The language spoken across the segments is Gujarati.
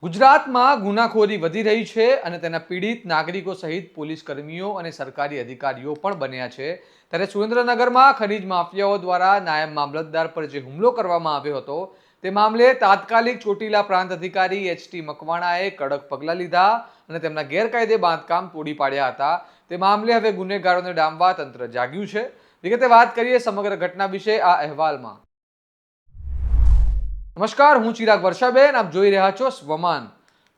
ગુજરાતમાં ગુનાખોરી વધી રહી છે અને તેના પીડિત નાગરિકો સહિત પોલીસ કર્મીઓ અને સરકારી અધિકારીઓ પણ બન્યા છે ત્યારે સુરેન્દ્રનગરમાં ખનીજ માફિયાઓ દ્વારા નાયબ મામલતદાર પર જે હુમલો કરવામાં આવ્યો હતો તે મામલે તાત્કાલિક ચોટીલા પ્રાંત અધિકારી એચ.ટી. મકવાણાએ કડક પગલાં લીધા અને તેમના ગેરકાયદે બાંધકામ તોડી પાડ્યા હતા। તે મામલે હવે ગુનેગારોને ડામવા તંત્ર જાગ્યું છે। વિગતે વાત કરીએ સમગ્ર ઘટના વિશે આ અહેવાલમાં। નમસ્કાર, હું ચિરાગ વર્ષાબેન, આપ જોઈ રહ્યા છો સ્વમાન।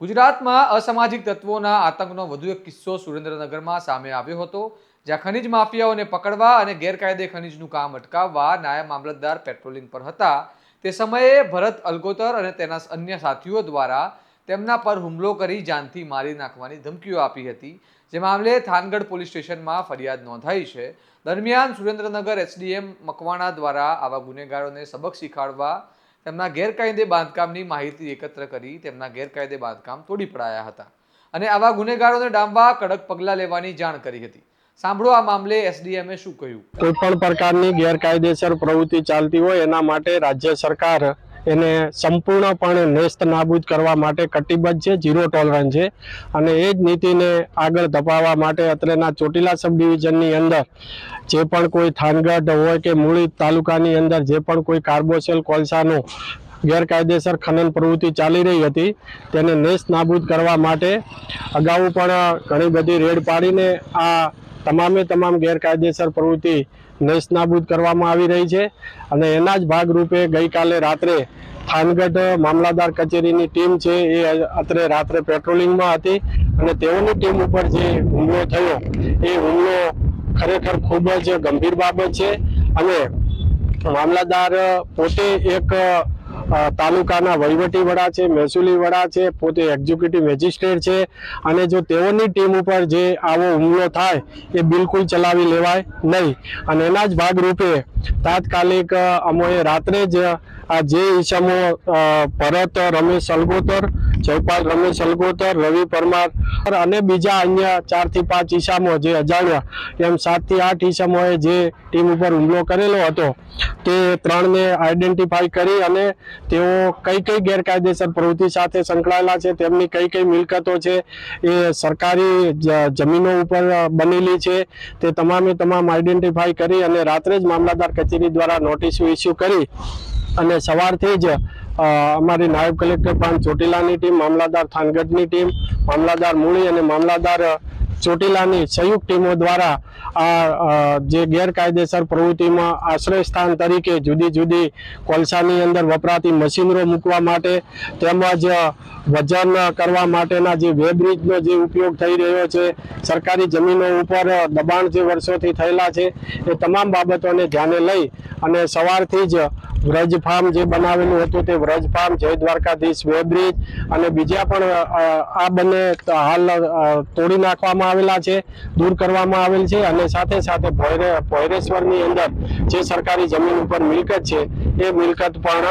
ગુજરાતમાં અસામાજિક તત્વોના આતંકનો વધુ એક કિસ્સો સુરેન્દ્રનગરમાં સામે આવ્યો હતો, જ્યાં ખનીજ માફિયાઓને પકડવા અને ગેરકાયદે ખનીજનું કામ અટકાવવા નાયબ મામલતદાર પેટ્રોલિંગ પર હતા। તે સમયે ભરત અલગોતર અને તેના અન્ય સાથીઓ દ્વારા તેમના પર હુમલો કરી જાનથી મારી નાખવાની ધમકીઓ આપી હતી, જે મામલે થાનગઢ પોલીસ સ્ટેશનમાં ફરિયાદ નોંધાઈ છે। દરમિયાન સુરેન્દ્રનગર એસડીએમ મકવાણા દ્વારા આવા ગુનેગારોને સબક શીખવાડવા તેમના ગેરકાયદે બાંધકામની માહિતી એકત્ર કરી તેમના ગેરકાયદે બાંધકામ તોડી પડાયા હતા અને આવા ગુનેગારોને ડામવા કડક પગલાં લેવાની જાણ કરી હતી। સાંભળો આ મામલે એસડીએમએ શું કહ્યું। કોઈ પણ પ્રકારની ગેરકાયદેસર પ્રવૃત્તિ ચાલતી હોય એના માટે રાજ્ય સરકાર એને સંપૂર્ણપણે નેસ્ત નાબૂદ કરવા માટે કટિબદ્ધ છે, ઝીરો ટોલરન્સ છે અને એ જ નીતિને આગળ ધપાવવા માટે અત્રેના ચોટીલા સબ ડિવિઝનની અંદર જે પણ કોઈ થાનગઢ હોય કે મૂળી તાલુકાની અંદર જે પણ કોઈ કાર્બોસેલ કોલસાનું ગેરકાયદેસર ખનન પ્રવૃત્તિ ચાલી રહી હતી તેને નેસ્ત નાબૂદ કરવા માટે અગાઉ પણ ઘણી બધી રેડ પાડીને આ તમામ ગેરકાયદેસર પ્રવૃત્તિ નેસ્ત નાબૂદ કરવામાં આવી રહી છે અને એના જ ભાગરૂપે ગઈકાલે રાત્રે થાનગઢ મામલતદાર કચેરીની ટીમ છે એ અત્રે રાત્રે પેટ્રોલિંગમાં હતી અને તેઓની ટીમ ઉપર જે હુમલો થયો એ હુમલો ખરેખર ખૂબ જ ગંભીર બાબત છે અને મામલતદાર પોતે એક તાલુકાના વહીવટી વડા છે, મહેસૂલી વડા છે, પોતે એક્ઝિક્યુટિવ મેજિસ્ટ્રેટ છે અને જો તેઓની ટીમ ઉપર જે આવો હુમલો થાય એ બિલકુલ ચલાવી લેવાય નહીં અને એના જ ભાગરૂપે તાત્કાલિક અમોએ રાત્રે જ આ જે ઈસમો ભરત રમેશ અલગોતર, જયપાલ રમેશ અલગોતર, રવિ પરમાર અને બીજા અન્ય 4 થી 5 ઈસમો જે અજાણ્યા એમ 7 થી 8 ઈસમોએ જે ટીમ ઉપર હુમલો કરેલો હતો તે 3ને આઈડેન્ટિફાઈ કરી અને તેઓ કઈ ગેરકાયદેસર પ્રવૃત્તિ સાથે સંકળાયેલા છે, તેમની કઈ મિલકતો છે એ સરકારી જમીનો ઉપર બનેલી છે તે તમામ આઈડેન્ટિફાઈ કરી અને રાત્રે જ મામલતદાર કચેરી દ્વારા નોટિસો ઇસ્યુ કરી અને સવારથી જ અમારી નાયબ કલેક્ટર પ્રાંત ચોટીલાની ટીમ, મામલતદાર થાનગઢની ટીમ, મામલતદાર મૂળી અને મામલતદાર ચોટીલાની સંયુક્ત ટીમો દ્વારા આ જે ગેરકાયદેસર પ્રવૃત્તિમાં આશ્રય સ્થાન તરીકે જુદી કોલસાની અંદર વપરાતી મશીનરો મૂકવા માટે તેમજ વજન કરવા માટેના જે વેબ્રિજનો જે ઉપયોગ થઈ રહ્યો છે, સરકારી જમીનો ઉપર દબાણ જે વર્ષોથી થયેલા છે એ તમામ બાબતોને ધ્યાને લઈ અને સવારથી જ વ્રજ ફાર્મ જે બનાવેલું હતું તે વ્રજ ફાર્મ, જય દ્વારકાધીશ વેબ્રિજ અને બીજા પણ આ બંને હાલ તોડી નાખવામાં આવેલા છે, દૂર કરવામાં આવેલ છે અને સાથે ભોયરેશ્વરની અંદર જે સરકારી જમીન ઉપર મિલકત છે એ મિલકત પણ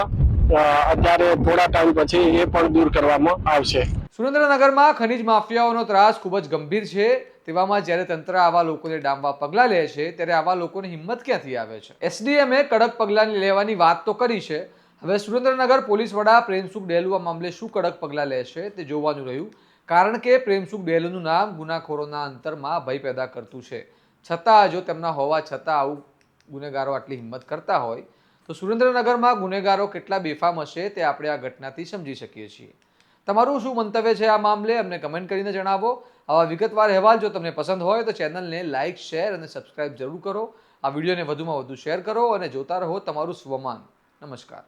અત્યારે થોડા ટાઈમ પછી એ પણ દૂર કરવામાં આવશે। સુરેન્દ્રનગરમાં ખનીજ માફિયાઓનો ત્રાસ ખૂબ જ ગંભીર છે। તેવામાં જ્યારે તંત્ર આવા લોકોને ડામવા પગલાં લે છે ત્યારે આવા લોકોની હિંમત ક્યાંથી આવે છે। એસડીએમએ કડક પગલાં લેવાની વાત તો કરી છે, હવે સુરેન્દ્રનગર પોલીસ વડા પ્રેમસુખ ડેલુ આ મામલે શું કડક પગલાં લે છે તે જોવાનું રહ્યું, કારણ કે પ્રેમસુખ ડેલુનું નામ ગુનાખોરોના અંતરમાં ભય પેદા કરતું છે। છતાં જો તેમના હોવા છતાં આવું ગુનેગારો આટલી હિંમત કરતા હોય તો સુરેન્દ્રનગરમાં ગુનેગારો કેટલા બેફામ હશે તે આપણે આ ઘટનાથી સમજી શકીએ છીએ। તમારું શું મંતવ્ય છે આ મામલે અમને કમેન્ટ કરીને જણાવો। આવા વિગતવાર અહેવાલ જો તમને પસંદ હોય તો ચેનલને લાઇક, શેર અને સબસ્ક્રાઇબ જરૂર કરો। આ વિડીયોને વધુમાં વધુ શેર કરો અને જોતા રહો તમારું સ્વમાન। નમસ્કાર।